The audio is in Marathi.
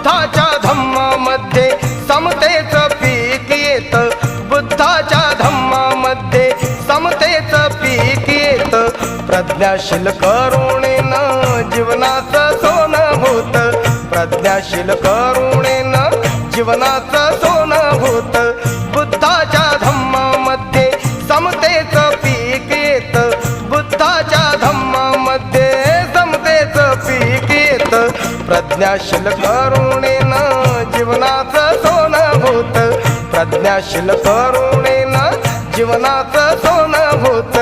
बुद्धाच्या धम्मामध्ये समतेचं पीक येत, बुद्धाच्या धम्मामध्ये समतेचं पीक येत। प्रज्ञाशील करुणेनं जीवनाचं सोनं होत, प्रज्ञाशील करुणेनं जीवनाचं सोनं होत। बुद्धाच्या धम्मामध्ये समतेचं पीक येत, बुद्धाच्या धम्मामध्ये समतेचं पीक येत। प्रज्ञाशील करुणेनं जीवनाचं सोनं होत, प्रज्ञाशील करुणेनं जीवनाचं सोनं होत।